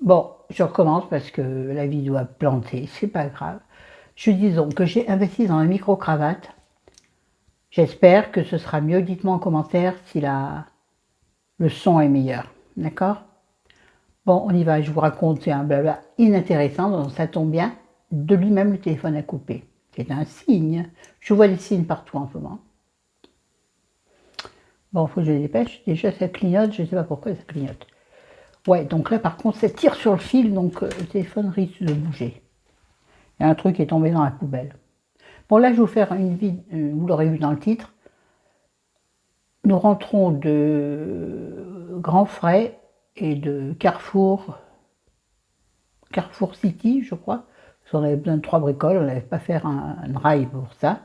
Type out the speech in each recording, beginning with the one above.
Bon, je recommence parce que la vidéo a planté, c'est pas grave. Je dis donc que j'ai investi dans un micro-cravate. J'espère que ce sera mieux. Dites-moi en commentaire si le son est meilleur. D'accord? Bon, on y va, je vous raconte un blabla inintéressant, donc ça tombe bien. De lui-même, le téléphone a coupé. C'est un signe. Je vois des signes partout en ce moment. Bon, il faut que je les dépêche. Déjà, ça clignote, je ne sais pas pourquoi ça clignote. Ouais, donc là, par contre, ça tire sur le fil, donc le téléphone risque de bouger. Il y a un truc qui est tombé dans la poubelle. Bon, là, je vais vous faire une vidéo, vous l'aurez vu dans le titre. Nous rentrons de Grand Frais et de Carrefour City, je crois. Parce qu'on avait besoin de 3 bricoles, on n'avait pas faire un drive pour ça.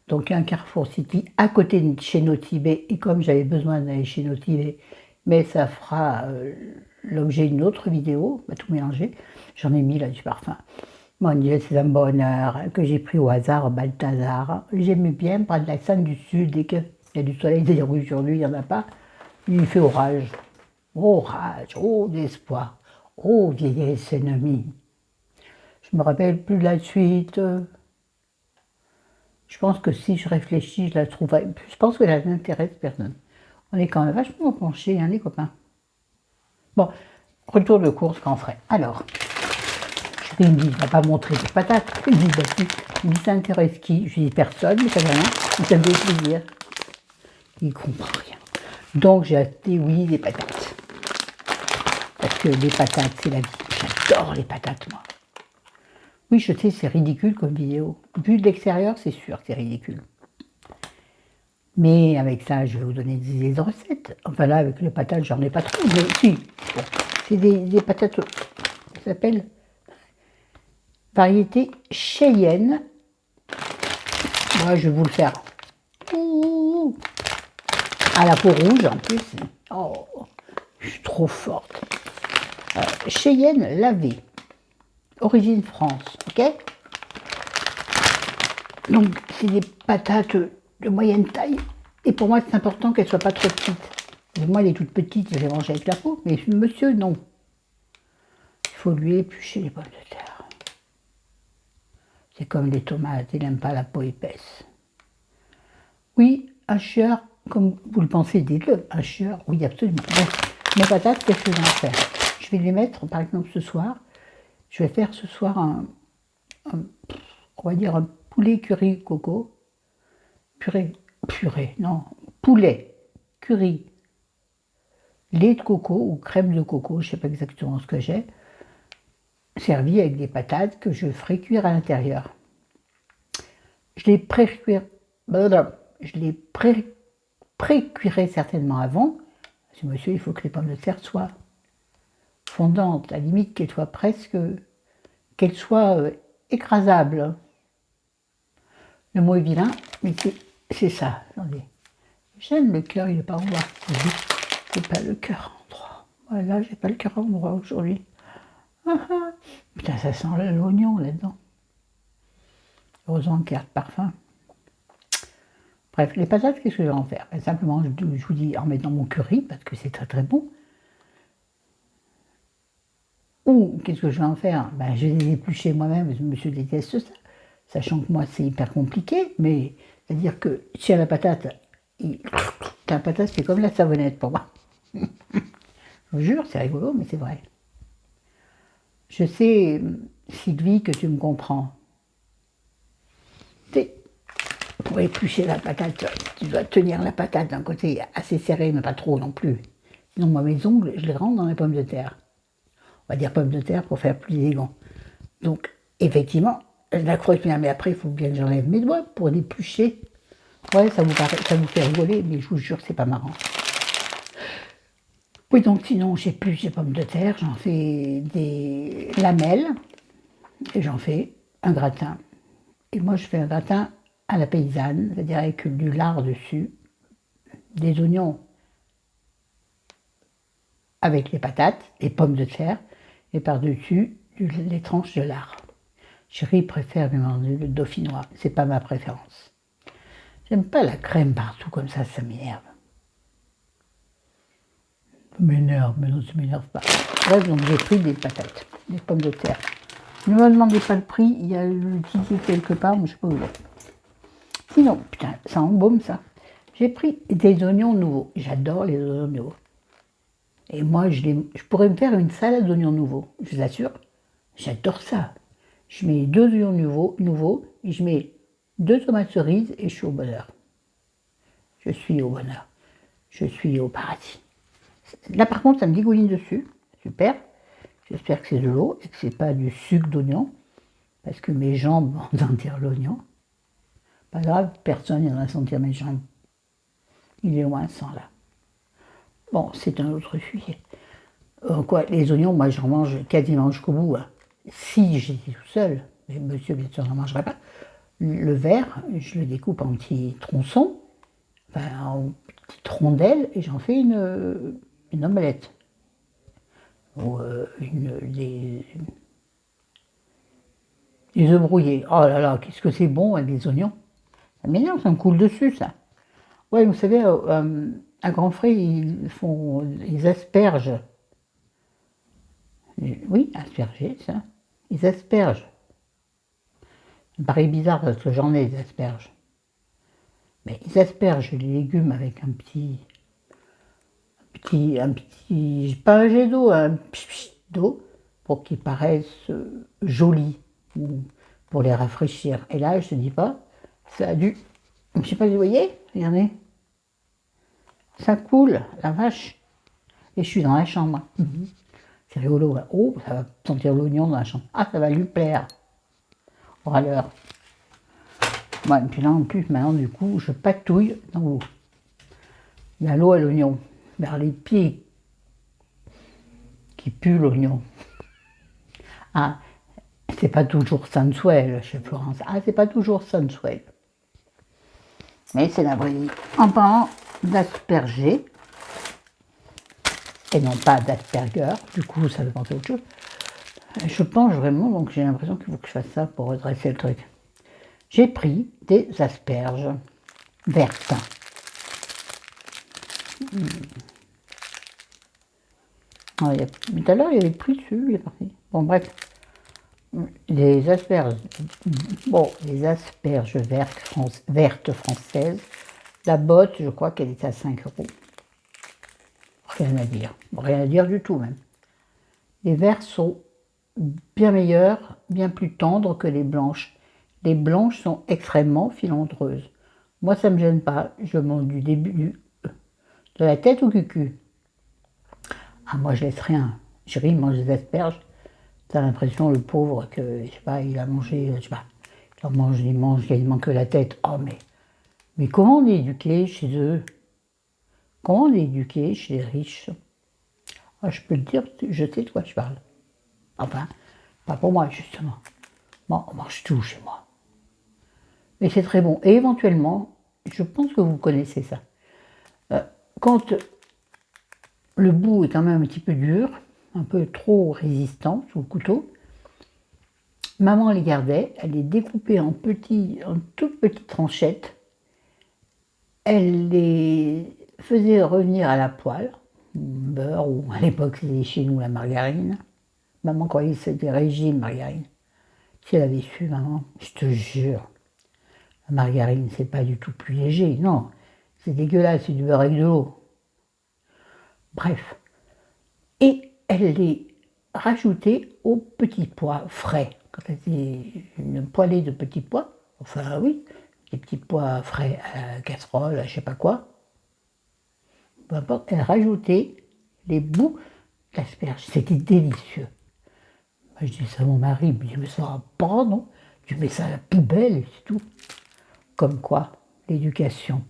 Donc un Carrefour City à côté de chez Notibé, et comme j'avais besoin d'aller chez Notibé, mais ça fera l'objet d'une autre vidéo, tout mélanger, j'en ai mis là du parfum. Mon Dieu, c'est un bonheur que j'ai pris au hasard au Balthazar. J'aime bien prendre la Seine du Sud, dès qu'il y a du soleil, d'ailleurs aujourd'hui il n'y en a pas, il fait orage. Orage, oh d'espoir, oh vieillesse ennemie. Je me rappelle plus de la suite. Je pense que si je réfléchis, je la trouverai. Je pense que ça n'intéresse personne. On est quand même vachement penchés, hein, les copains. Bon, retour de course qu'en ferait. Alors, il me dit, il ne va pas montrer des patates. Il me dit, bah, si. Il me dit, ça intéresse qui? Je dis, personne, mais ça va rien. Ça me fait plaisir. Il ne comprend rien. Donc, j'ai acheté, oui, des patates. Parce que les patates, c'est la vie. J'adore les patates, moi. Oui, je sais, c'est ridicule comme vidéo. Vu de l'extérieur, c'est sûr que c'est ridicule. Mais avec ça, je vais vous donner des idées de recettes. Enfin là, avec les patates, j'en ai pas trop. Mais si, bon, c'est des patates, ça s'appelle variété Cheyenne. Moi, je vais vous le faire. Ouh, à la peau rouge, en plus. Oh, je suis trop forte. Cheyenne lavée. Origine France, ok? Donc, c'est des patates de moyenne taille. Et pour moi, c'est important qu'elles ne soient pas trop petites. Moi, elle est toute petite, je vais manger avec la peau. Mais monsieur, non. Il faut lui éplucher les pommes de terre. C'est comme les tomates, il n'aime pas la peau épaisse. Oui, hacheur, comme vous le pensez, dites-le. Hacheur, oui, absolument. Donc, mes patates, qu'est-ce que je vais en faire? Je vais les mettre, par exemple, ce soir. Je vais faire ce soir on va dire un poulet curry coco. Purée, non, poulet, curry, lait de coco ou crème de coco, je ne sais pas exactement ce que j'ai, servi avec des patates que je ferai cuire à l'intérieur. Je les pré-cuirai certainement avant, parce que monsieur, il faut que les pommes de terre soient fondantes, à la limite qu'elles soient écrasables. Le mot est vilain, mais c'est ça. Attendez. J'aime le cœur, il n'est pas en bas. C'est pas le cœur en droit. Voilà, j'ai pas le cœur en droit aujourd'hui. Putain, ça sent l'oignon là-dedans. Heureusement qu'il y a de parfum. Bref, les patates, qu'est-ce que je vais en faire? Simplement, je vous dis, en mettant mon curry, parce que c'est très très bon. Ou, qu'est-ce que je vais en faire? Je vais les éplucher moi-même, parce que monsieur déteste ça. Sachant que moi, c'est hyper compliqué, mais c'est-à-dire que si à la patate, la patate, c'est comme la savonnette pour moi. Je vous jure, c'est rigolo, mais c'est vrai. Je sais, Sylvie, que tu me comprends. Pour éplucher la patate, tu dois tenir la patate d'un côté assez serré, mais pas trop non plus. Sinon, moi, mes ongles, je les rentre dans les pommes de terre. On va dire pommes de terre pour faire plus élégant. Donc, effectivement, je la croise bien, mais après, il faut bien que j'enlève mes doigts pour l'éplucher. Ouais, ça vous fait rigoler, mais je vous jure que c'est pas marrant. Oui, donc sinon, j'épluche les pommes de terre, j'en fais des lamelles, et j'en fais un gratin. Et moi, je fais un gratin à la paysanne, c'est-à-dire avec du lard dessus, des oignons avec les patates, les pommes de terre, et par-dessus, les tranches de lard. Chérie préfère le dauphinois, c'est pas ma préférence. J'aime pas la crème partout comme ça m'énerve. Ça m'énerve, mais non, ça m'énerve pas. Bref, donc j'ai pris des patates, des pommes de terre. Ne me demandez pas le prix, il y a le ticket quelque part, mais je sais pas où il est. Sinon, putain, ça embaume ça. J'ai pris des oignons nouveaux. J'adore les oignons nouveaux. Et moi, je pourrais me faire une salade d'oignons nouveaux, je vous assure. J'adore ça. Je mets 2 oignons nouveaux, et je mets 2 tomates cerises et je suis au bonheur. Je suis au bonheur. Je suis au paradis. Là, par contre, ça me dégouline dessus. Super. J'espère que c'est de l'eau et que c'est pas du sucre d'oignon. Parce que mes jambes vont sentir l'oignon. Pas grave, personne n'ira sentir mes jambes. Il est loin sans là. Bon, c'est un autre sujet. Quoi, les oignons, moi j'en mange quasiment jusqu'au bout. Hein. Si j'étais tout seul, mais monsieur bien sûr n'en mangerait pas, le vert, je le découpe en petits tronçons, enfin en petites rondelles, et j'en fais une omelette. Ou des œufs brouillés. Oh là là, qu'est-ce que c'est bon avec des oignons. Ça m'énerve, ça me coule dessus ça. Ouais, vous savez, à Grand Frais, ils font des asperges. Oui, asperger, ça. Les asperges. Ça me paraît bizarre parce que j'en ai des asperges. Mais ils aspergent les légumes avec pas un jet d'eau, un pchit d'eau, pour qu'ils paraissent jolis, ou pour les rafraîchir. Et là, je te dis pas, ça a dû, je sais pas si vous voyez, regardez, ça coule, la vache. Et je suis dans la chambre. C'est rigolo. Hein. Oh, ça va sentir l'oignon dans la chambre. Ah, ça va lui plaire. Oh, alors. Bon, et puis là, en plus, maintenant, du coup, je patouille dans l'eau. Il y a l'eau à l'oignon. Vers les pieds qui puent l'oignon. Ah, c'est pas toujours sensuel chez Florence. Ah, c'est pas toujours sensuel. Mais c'est la vraie vie. En parlant d'asperger, et non pas d'asperger, du coup, ça veut penser à autre chose. Je pense vraiment, donc j'ai l'impression qu'il faut que je fasse ça pour redresser le truc. J'ai pris des asperges vertes. Ah, tout à l'heure, il y avait plus dessus, il est parti. Bon, bref. Les asperges, bon, les asperges vertes françaises. La botte, je crois qu'elle est à 5 €. Rien à dire. Rien à dire du tout, même. Les vertes sont bien meilleures, bien plus tendres que les blanches. Les blanches sont extrêmement filandreuses. Moi, ça ne me gêne pas. Je mange du début, de la tête au cucu. Ah, moi, je laisse rien. Chérie, il mange des asperges. T'as l'impression, le pauvre, que, je sais pas, il a mangé, je sais pas, il mange quasiment que la tête. Oh, mais comment on est éduqué chez eux? Comment on est éduqué chez les riches? Ah, je peux te dire, je sais de quoi je parle. Enfin, pas pour moi, justement. Bon, on mange tout chez moi. Mais c'est très bon. Et éventuellement, je pense que vous connaissez ça. Quand le bout est quand même un petit peu dur, un peu trop résistant sous le couteau, maman les gardait, elle les découpait en toutes petites tranchettes, elle les faisait revenir à la poêle, beurre, ou à l'époque c'était chez nous la margarine. Maman croyait que c'était régime margarine. Si elle avait su, maman, je te jure, la margarine c'est pas du tout plus léger, non, c'est dégueulasse, c'est du beurre avec de l'eau. Bref. Et elle les rajoutait aux petits pois frais. Quand elle était une poêlée de petits pois, enfin oui, des petits pois frais à la casserole, à je sais pas quoi, peu importe, elle rajoutait les bouts d'asperges. C'était délicieux. Moi, je dis ça à mon mari, il me dit, mais ça va pas, non? Tu mets ça à la poubelle et c'est tout. Comme quoi, l'éducation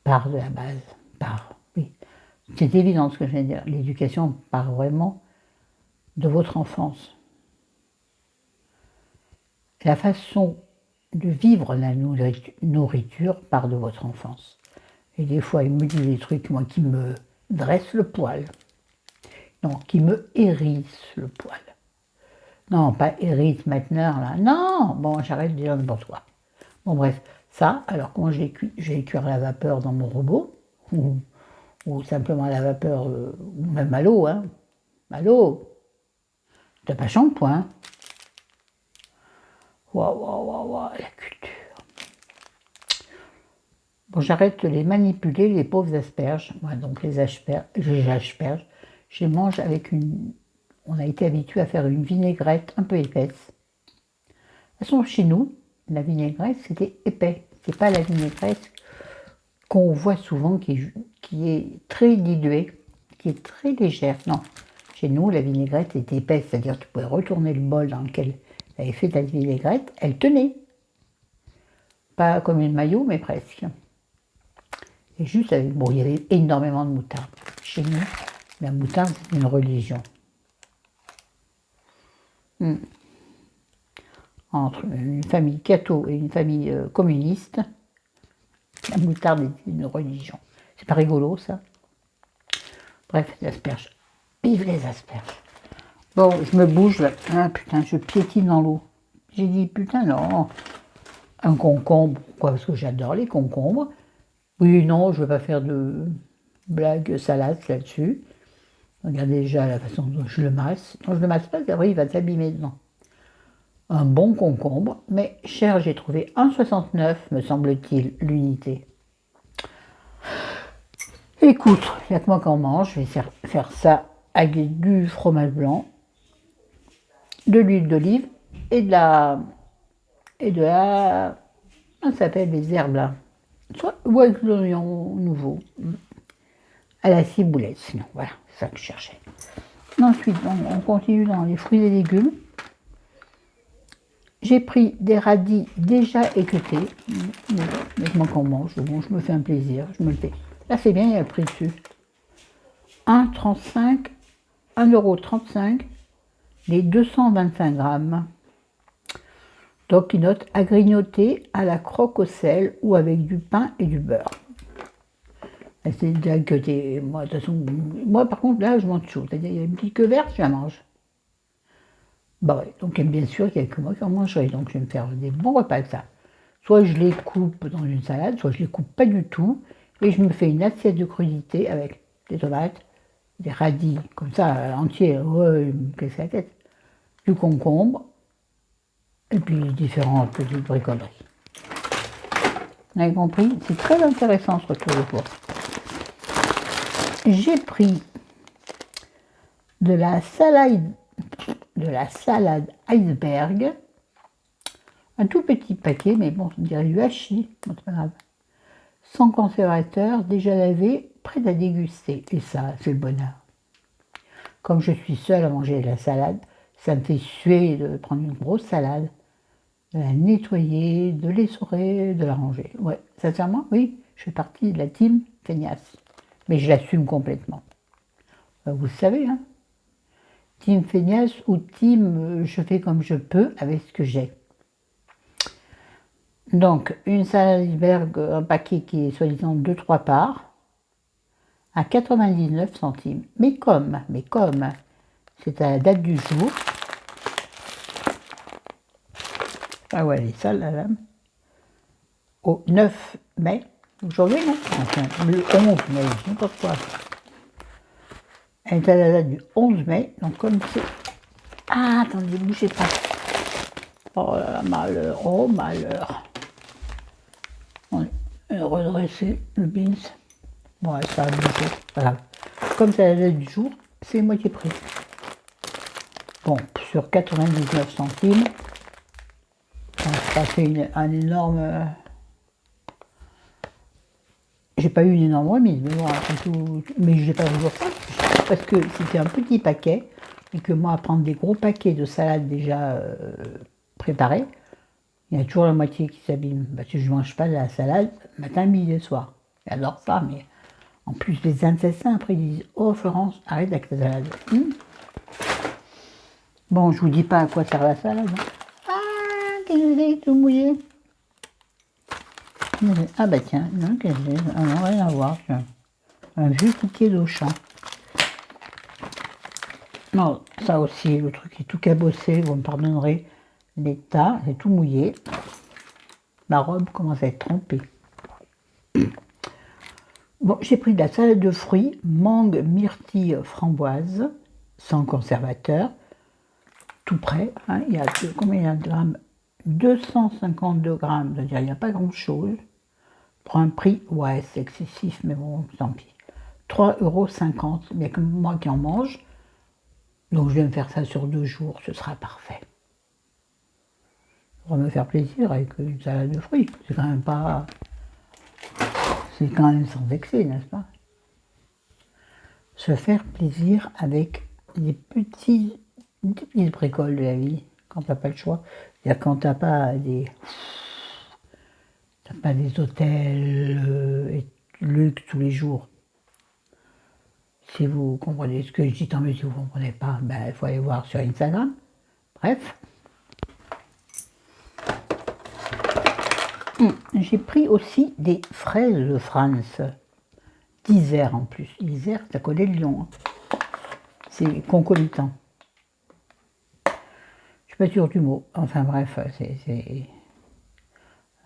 part de la base, oui. C'est évident ce que je viens de dire. L'éducation part vraiment de votre enfance. La façon de vivre la nourriture part de votre enfance. Et des fois, il me dit des trucs, moi, qui me dressent le poil. Non, qui me hérissent le poil. Non, pas hérisse maintenant, là. Non, bon, j'arrête de dire n'importe quoi. Bon, bref, ça, alors comment je l'ai cuit? Je vais cuire à la vapeur dans mon robot, ou ou simplement à la vapeur, ou même à l'eau, hein. À l'eau. T'as pas shampoing. Waouh, waouh, waouh, waouh, la culture. Bon, j'arrête de les manipuler, les pauvres asperges. Moi, donc les asperges, je les mange avec une... On a été habitué à faire une vinaigrette un peu épaisse. De toute façon, chez nous, la vinaigrette, c'était épais. C'est pas la vinaigrette qu'on voit souvent, qui est très diluée, qui est très légère. Non, chez nous, la vinaigrette était épaisse, c'est-à-dire que tu pouvais retourner le bol dans lequel tu avais fait ta vinaigrette, elle tenait. Pas comme une maillot, mais presque. Et juste avec... Bon, il y avait énormément de moutarde. Chez nous, la moutarde, c'est une religion. Entre une famille catho et une famille communiste, la moutarde est une religion. C'est pas rigolo, ça. Bref, les asperges. Vive les asperges. Bon, je me bouge là. Ah putain, je piétine dans l'eau. J'ai dit, putain, non. Un concombre. Pourquoi? Parce que j'adore les concombres. Oui, non, je ne veux pas faire de blagues salaces là-dessus. Regardez déjà la façon dont je le masse. Non, je le masse pas, après il va s'abîmer dedans. Un bon concombre, mais cher, j'ai trouvé 1,69 me semble-t-il, l'unité. Écoute, il n'y a que moi qui en mange, je vais faire ça avec du fromage blanc, de l'huile d'olive et de la... ça s'appelle les herbes là. Ou avec l'oignon nouveau. À la ciboulette, sinon, voilà, c'est ça que je cherchais. Ensuite, on continue dans les fruits et légumes. J'ai pris des radis déjà équeutés, mais moi qu'on mange, bon, je me fais un plaisir, je me le fais. Là, c'est bien, il y a le prix dessus. 1,35 €, les 225 grammes. Donc, il note à grignoter à la croque au sel ou avec du pain et du beurre. C'est déjà que moi, de toute façon, moi par contre là je m'en chaud, c'est-à-dire il y a une petite queue verte, je la mange. Bah ouais, donc bien sûr il n'y a que moi qui en mangerai, donc je vais me faire des bons repas avec ça. Soit je les coupe dans une salade, soit je les coupe pas du tout, et je me fais une assiette de crudité avec des tomates, des radis, comme ça, entiers, ouais, il me casse la tête, du concombre, et puis différentes petites bricoleries. Vous avez compris? C'est très intéressant ce retour de course. J'ai pris de la salade iceberg, un tout petit paquet, mais bon, je dirais du hachis, bon, c'est pas grave. Sans conservateur, déjà lavé, prêt à déguster. Et ça, c'est le bonheur. Comme je suis seule à manger de la salade, ça me fait suer de prendre une grosse salade, de la nettoyer, de l'essorer, de la ranger. Ouais, sincèrement, oui, je fais partie de la team feignasse. Mais je l'assume complètement. Vous le savez, hein. Team feignasse ou team je fais comme je peux avec ce que j'ai. Donc, une salade iceberg, un paquet qui est soi-disant 2-3 parts, à 99 centimes. Mais comme, c'est à la date du jour. Ah ouais, elle est sale la lame. Au 9 mai, aujourd'hui, non, enfin, le 11 mai, n'importe quoi. Elle est à la date du 11 mai, donc comme c'est... Ah, attendez, bougez pas. Oh là là, malheur, oh malheur. On va redresser le beans. Bon, ça va bouger, voilà. Comme c'est à la date du jour, c'est moitié prix. Bon, sur 99 centimes, ça fait un énorme... J'ai pas eu une énorme remise, mais bon, après tout, mais je n'ai pas toujours ça, parce que c'était un petit paquet, et que moi, à prendre des gros paquets de salade déjà préparés, il y a toujours la moitié qui s'abîme, parce que je ne mange pas de la salade matin, midi et soir. J'adore ça, mais en plus les intestins, après ils disent « Oh Florence, arrête avec la salade. Bon, je vous dis pas à quoi sert la salade. Hein. Ah, qu'est-ce que c'est, tout mouillé. Ah bah tiens, non, qu'est-ce que c'est? Ah non, rien à voir, tiens. Un vieux ticket d'Auchan. Non, ça aussi, le truc est tout cabossé, vous me pardonnerez. L'état, c'est tout mouillé. Ma robe commence à être trempée. Bon, j'ai pris de la salade de fruits, mangue, myrtille, framboise, sans conservateur, tout prêt. Hein, il y a combien il y a de grammes? 252 grammes, c'est-à-dire il n'y a pas grand-chose. Pour un prix, ouais, c'est excessif, mais bon, tant pis. 3,50 €, il n'y a que moi qui en mange. Donc je vais me faire ça sur 2 jours, ce sera parfait. On va me faire plaisir avec une salade de fruits. C'est quand même pas... C'est quand même sans excès, n'est-ce pas? Se faire plaisir avec des petites bricoles de la vie, quand t'as pas le choix. C'est-à-dire quand t'as pas des hôtels et luxe tous les jours. Si vous comprenez ce que je dis, tant mieux. Si vous ne comprenez pas, ben, il faut aller voir sur Instagram. Bref. J'ai pris aussi des fraises de France. D'Isère en plus. Isère, c'est à côté de Lyon. Hein. C'est concomitant. Je suis pas sûre du mot. Enfin bref, c'est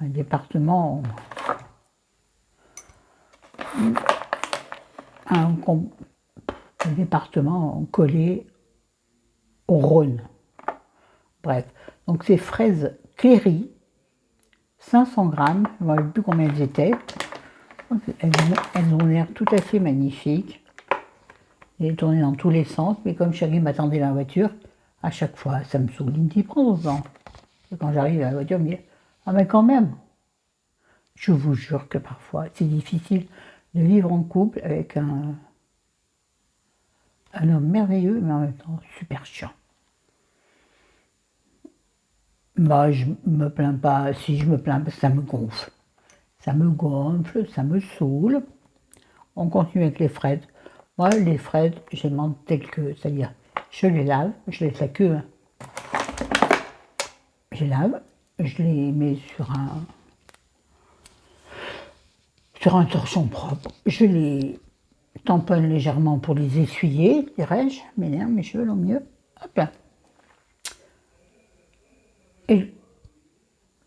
un département... Un département collé au Rhône. Bref, donc ces fraises Cléry, 500 grammes, je ne me rappelle plus combien elles étaient. Elles ont l'air tout à fait magnifiques. J'ai tourné dans tous les sens, mais comme Chérie m'attendait dans la voiture, à chaque fois, ça me saoule. Il me dit, prends-en. Et quand j'arrive à la voiture, il me dit, ah mais quand même. Je vous jure que parfois, c'est difficile de vivre en couple avec un homme merveilleux, mais en même temps super chiant. Bah, je me plains pas. Si je me plains, ça me gonfle. Ça me gonfle, ça me saoule. On continue avec les fraises. Moi, les fraises, je les mange telles que, c'est-à-dire, je les lave, je laisse la queue. Hein. Je les lave, je les mets sur un torchon propre. Je les tamponne légèrement pour les essuyer, dirais-je. M'énerve, mes cheveux l'ont mieux. Hop là. Et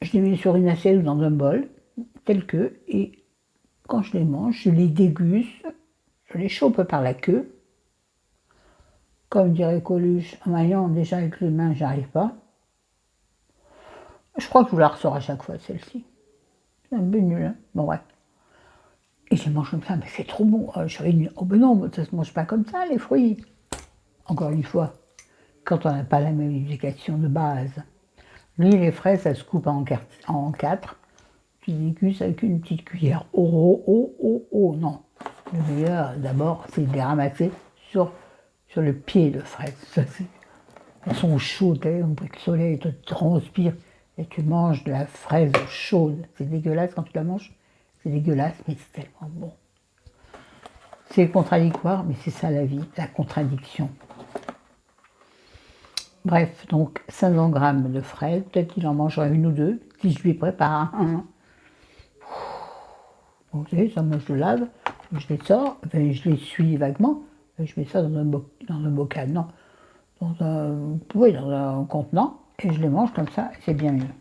je les mets sur une assiette ou dans un bol, tel que, et quand je les mange, je les déguste, je les chope par la queue. Comme dirait Coluche, en maillant déjà avec les mains, j'arrive pas. Je crois que je vous la ressors à chaque fois, celle-ci. C'est un peu nul, hein. Bon, ouais. Et je les mange comme ça, mais c'est trop bon. Je serais dit, oh ben non, ça se mange pas comme ça, les fruits. Encore une fois, quand on n'a pas la même éducation de base. Lui, les fraises, ça se coupe en 4. Tu dégustes avec une petite cuillère. Oh, non. Le meilleur, d'abord, c'est de les ramasser sur le pied de fraises. Elles sont chaudes, on dirait que le soleil te transpire et tu manges de la fraise chaude. C'est dégueulasse quand tu la manges. C'est dégueulasse, mais c'est tellement bon. C'est contradictoire, mais c'est ça la vie, la contradiction. Bref, donc 500 grammes de fraises, peut-être qu'il en mangera une ou deux, si je lui prépare un. Ok, ça moi je le lave, je les sors, enfin, je les suis vaguement, je mets ça dans un bocal, non, dans un contenant, et je les mange comme ça, c'est bien mieux.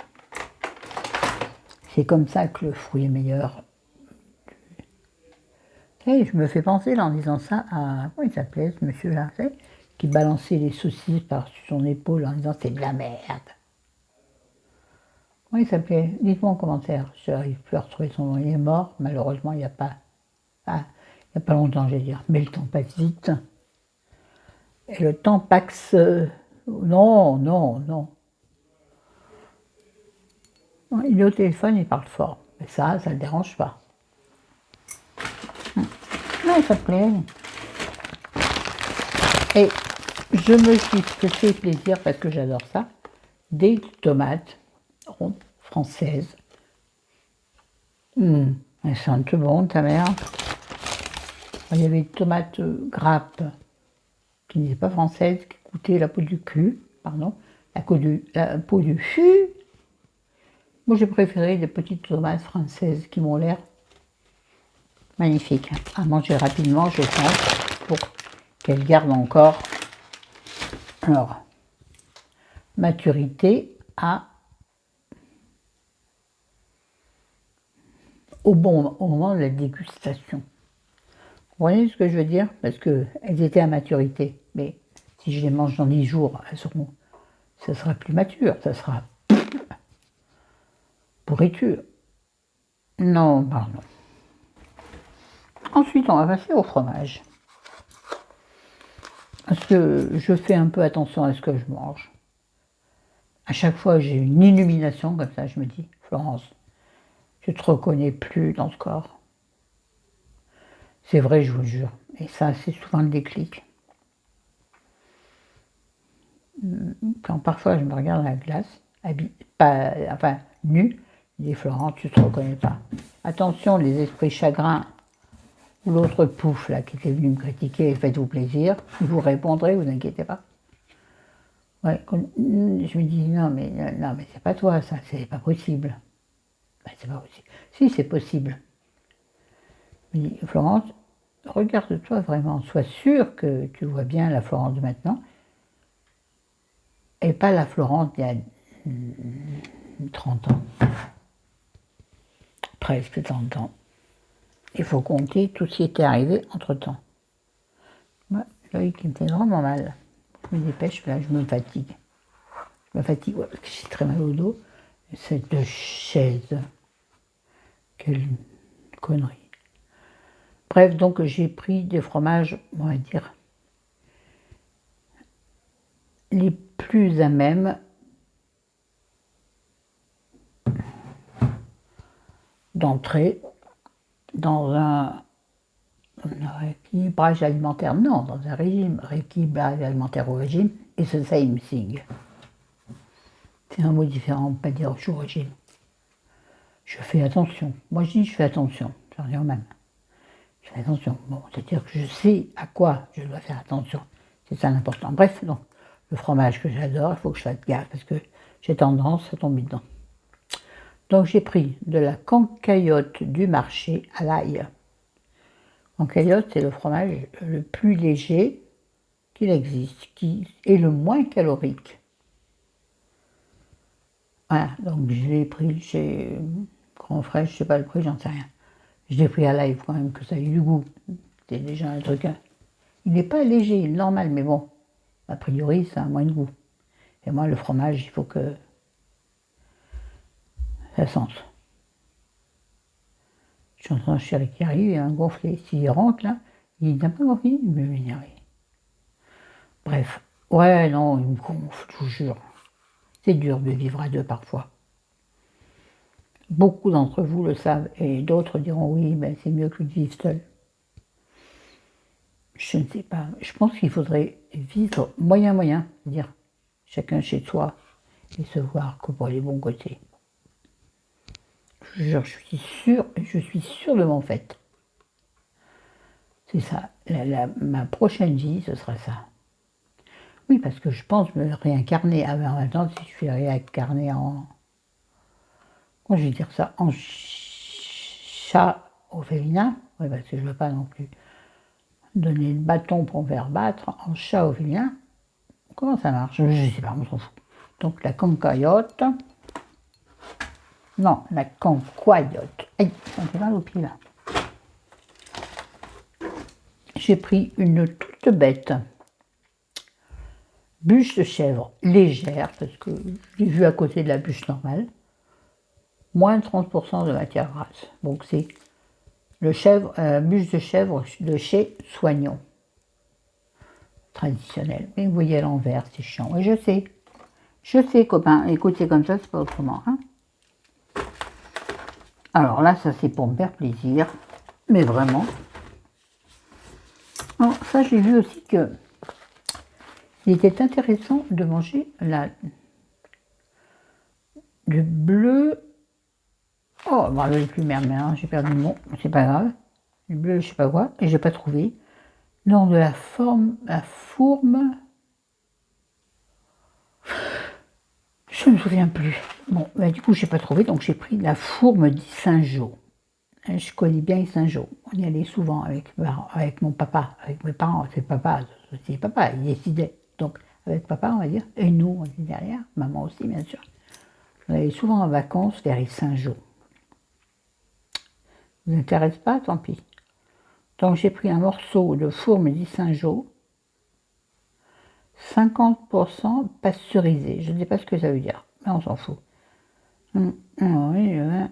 C'est comme ça que le fruit est meilleur. Et je me fais penser là, en disant ça à, comment il s'appelait ce monsieur-là, qui balançait les saucisses par-dessus son épaule en disant c'est de la merde. Comment il s'appelait? Dites-moi en commentaire, je n'arrive plus à retrouver son nom, il est mort, malheureusement il n'y a pas... Ah, il n'y a pas longtemps, je vais dire, mais le temps passe vite. Et le temps passe... non. Il est au téléphone, il parle fort. Mais ça ne le dérange pas. Non, ça plaît. Et je me suis fait plaisir, parce que j'adore ça, des tomates rondes, françaises. Elles sentent bon, ta mère. Il y avait des tomates grappes, qui n'étaient pas françaises, qui coûtaient la peau du cul, pardon, la peau du cul. Moi, j'ai préféré des petites tomates françaises qui m'ont l'air magnifiques. À manger rapidement, je pense, pour qu'elles gardent encore leur maturité au moment de la dégustation. comprenez ce que je veux dire? Parce qu'elles étaient à maturité. Mais si je les mange dans 10 jours, ça sera plus mature, ça sera pourriture. Non, pardon. Ensuite, on va passer au fromage. Parce que je fais un peu attention à ce que je mange. À chaque fois, j'ai une illumination comme ça, je me dis, Florence, je ne te reconnais plus dans ce corps. C'est vrai, je vous jure. Et ça, c'est souvent le déclic. Quand parfois je me regarde à la glace, nue, je dis Florent, tu ne te reconnais pas. Attention, les esprits chagrins ou l'autre pouf là qui était venu me critiquer, faites-vous plaisir, je vous répondrai, vous inquiétez pas. Ouais, je me dis non mais c'est pas toi ça, c'est pas possible. Ben, c'est pas possible. Si c'est possible. Je me dis Florence, regarde-toi vraiment, sois sûre que tu vois bien la Florence de maintenant et pas la Florence d'il y a 30 ans. Presque 30 ans. Il faut compter tout ce qui était arrivé entre-temps. Ouais, l'œil qui me fait vraiment mal. Je me dépêche, là je me fatigue. Je me fatigue parce que j'ai très mal au dos. Cette chaise. Quelle connerie. Bref, donc j'ai pris des fromages, on va dire, les plus à même d'entrer dans un rééquilibrage alimentaire, non, dans un rééquilibrage alimentaire au régime, et c'est ça, il me signe. C'est un mot différent, pas dire je suis au régime. Je fais attention. Moi je dis je fais attention, j'en ai même. Je fais attention. Bon, c'est-à-dire que je sais à quoi je dois faire attention. C'est ça l'important. Bref, donc, le fromage que j'adore, il faut que je fasse gaffe parce que j'ai tendance à tomber dedans. Donc j'ai pris de la cancaillotte du marché à l'ail. Cancaillotte, c'est le fromage le plus léger qu'il existe, qui est le moins calorique. Voilà, donc je l'ai pris chez Grand Fraîche, je ne sais pas le prix, j'en sais rien. Je l'ai pris à l'ail quand même, que ça ait du goût. C'est déjà un truc. Il n'est pas léger, il est normal, mais bon, a priori, ça a moins de goût. Et moi, le fromage, il faut que ça sente. Je suis en train de chéri qui arrive, il a un gonflé. S'il rentre là, il n'a pas envie de me m'énerver. Bref, ouais, non, il me gonfle, je vous jure. C'est dur de vivre à deux parfois. Beaucoup d'entre vous le savent, et d'autres diront oui, ben c'est mieux que de vivre seul. Je ne sais pas. Je pense qu'il faudrait vivre moyen, c'est-à-dire chacun chez soi, et se voir que pour les bons côtés. Je suis sûre de mon fait. C'est ça. Ma prochaine vie, ce sera ça. Oui, parce que je pense me réincarner. En même temps, si je suis réincarné en... Comment je vais dire ça? En chat au féminin. Oui, parce que je ne veux pas non plus donner le bâton pour me faire battre. En chat au féminin. Comment ça marche? Je ne sais pas, on s'en fout. Donc la cancaillotte. Non, la cancoyotte. Aïe, ça me fait mal au pied là. J'ai pris une toute bête bûche de chèvre légère, parce que j'ai vu à côté de la bûche normale, moins de 30% de matière grasse. Donc c'est le bûche de chèvre de chez Soignon. Traditionnel. Mais vous voyez à l'envers, c'est chiant. Oui, je sais, copains. Écoute, c'est comme ça, c'est pas autrement. Hein. Alors là, ça c'est pour me faire plaisir. Mais vraiment. Alors, ça, j'ai vu aussi que il était intéressant de manger le bleu. Oh, je ne plus merde, hein, j'ai perdu le mot, c'est pas grave. Le bleu, je sais pas quoi, et j'ai pas trouvé. Non, de la fourme. Je ne me souviens plus. Bon, bah, du coup, j'ai pas trouvé, donc j'ai pris la fourme d'Issingeau. Je connais bien Issingeau. On y allait souvent avec mon papa, avec mes parents. C'est papa, il décidait. Donc, avec papa, on va dire, et nous, on était derrière, maman aussi, bien sûr. On allait souvent en vacances vers Issingeau. Ça vous intéresse pas, tant pis. Donc j'ai pris un morceau de four Midi Saint-Jean, 50% pasteurisé. Je ne sais pas ce que ça veut dire, mais on s'en fout. Oui, oui.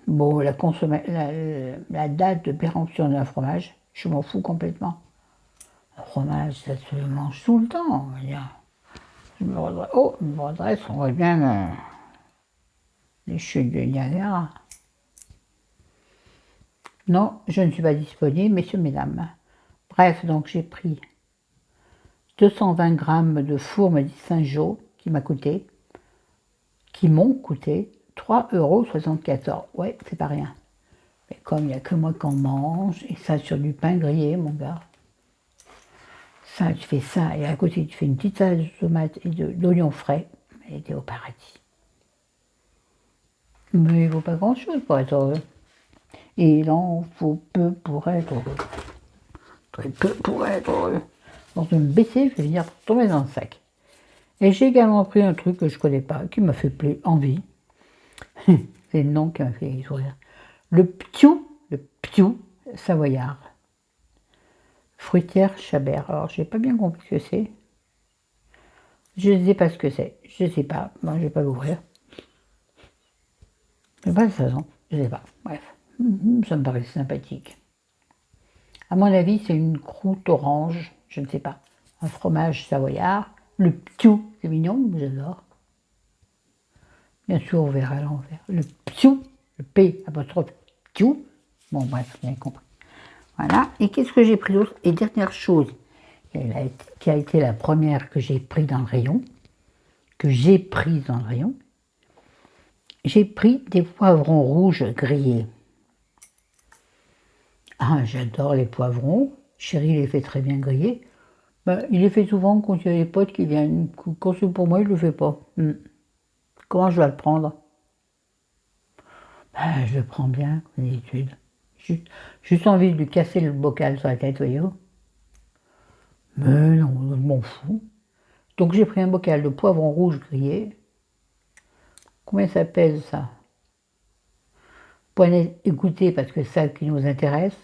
Bon, la date de péremption d'un fromage, je m'en fous complètement. Un fromage, ça se mange tout le temps, on va dire. Je me redresse, on voit bien les chutes de Niagara. Non, je ne suis pas disponible, messieurs, mesdames. Bref, donc j'ai pris 220 grammes de four Midi Saint-Jean qui m'ont coûté 3,74 €. Ouais, c'est pas rien. Mais comme il n'y a que moi qui en mange, et ça sur du pain grillé, mon gars. Ça, tu fais ça, et à côté, tu fais une petite salade de tomates et d'oignons frais, et t'es au paradis. Mais il ne vaut pas grand-chose pour être heureux. Et il en faut peu pour être heureux. Très peu pour être heureux. Donc de me baisser, je vais venir tomber dans le sac. Et j'ai également pris un truc que je ne connais pas, qui m'a fait envie. C'est le nom qui m'a fait sourire. Le P'tiou savoyard. Fruitière Chabert. Alors, j'ai pas bien compris ce que c'est. Je ne sais pas ce que c'est. Je ne sais pas. Bon, je ne vais pas l'ouvrir. Je ne sais pas de façon. Je ne sais pas. Bref. Ça me paraît sympathique. À mon avis, c'est une croûte orange. Je ne sais pas. Un fromage savoyard. Le P'tiou, c'est mignon, j'adore. Bien sûr, on verra à l'envers. Le P'tiou, le P apostrophe P'tiou. Bon, bref, vous avez compris. Voilà. Et qu'est-ce que j'ai pris d'autre? Et dernière chose, qui a été la première que j'ai pris dans le rayon, j'ai pris des poivrons rouges grillés. Ah, j'adore les poivrons. Chéri les fait très bien griller. Ben, il les fait souvent quand il y a des potes qui viennent. Quand c'est pour moi, il ne le fait pas. Comment je dois le prendre? Ben, je le prends bien, comme d'habitude. Juste envie de lui casser le bocal sur la tête, voyez-vous. Mais non, je m'en fous. Donc j'ai pris un bocal de poivrons rouges grillés. Combien ça pèse, ça? Poignée égouttée, parce que c'est ça qui nous intéresse.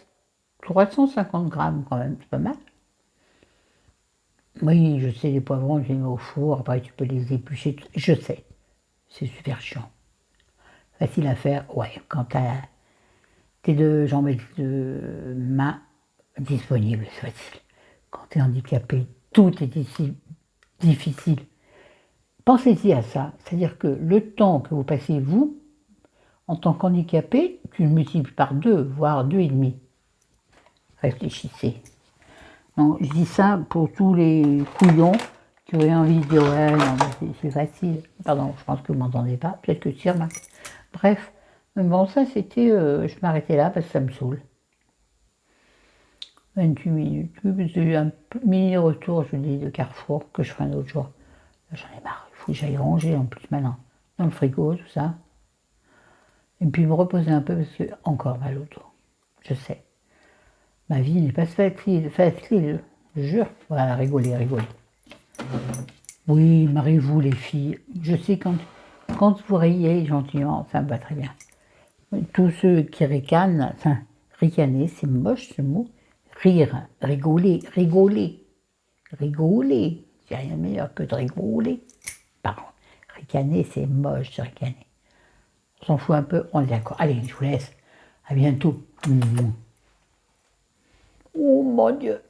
350 grammes quand même, c'est pas mal. Oui, je sais, les poivrons, je les mets au four, après tu peux les éplucher, je sais. C'est super chiant. Facile à faire, ouais, quand t'as tes deux jambes et tes deux mains disponibles, c'est facile. Quand t'es handicapé, tout est difficile. Pensez-y à ça, c'est-à-dire que le temps que vous passez, vous, en tant qu'handicapé, tu le multiplies par 2, voire 2,5. Réfléchissez. Non, je dis ça pour tous les couillons qui auraient envie de dire ouais, non, c'est facile. Pardon, je pense que vous ne m'entendez pas, peut-être que tu remarques. Bref, bon, ça c'était, je m'arrêtais là parce que ça me saoule. 28 minutes, j'ai eu un mini retour, je dis, de Carrefour, que je ferai un autre jour. J'en ai marre, il faut que j'aille ranger en plus maintenant, dans le frigo, tout ça. Et puis me reposer un peu parce que encore mal au dos, je sais. Ma vie n'est pas facile, je jure. Voilà, rigolez. Oui, mariez-vous les filles. Je sais quand vous riez gentiment, ça me va très bien. Tous ceux qui ricanent, enfin, ricaner, c'est moche ce mot. Rire, rigoler. C'est rien de meilleur que de rigoler. Pardon, ricaner, c'est moche, ricaner. On s'en fout un peu, on est d'accord. Allez, je vous laisse. À bientôt. Oh mon Dieu.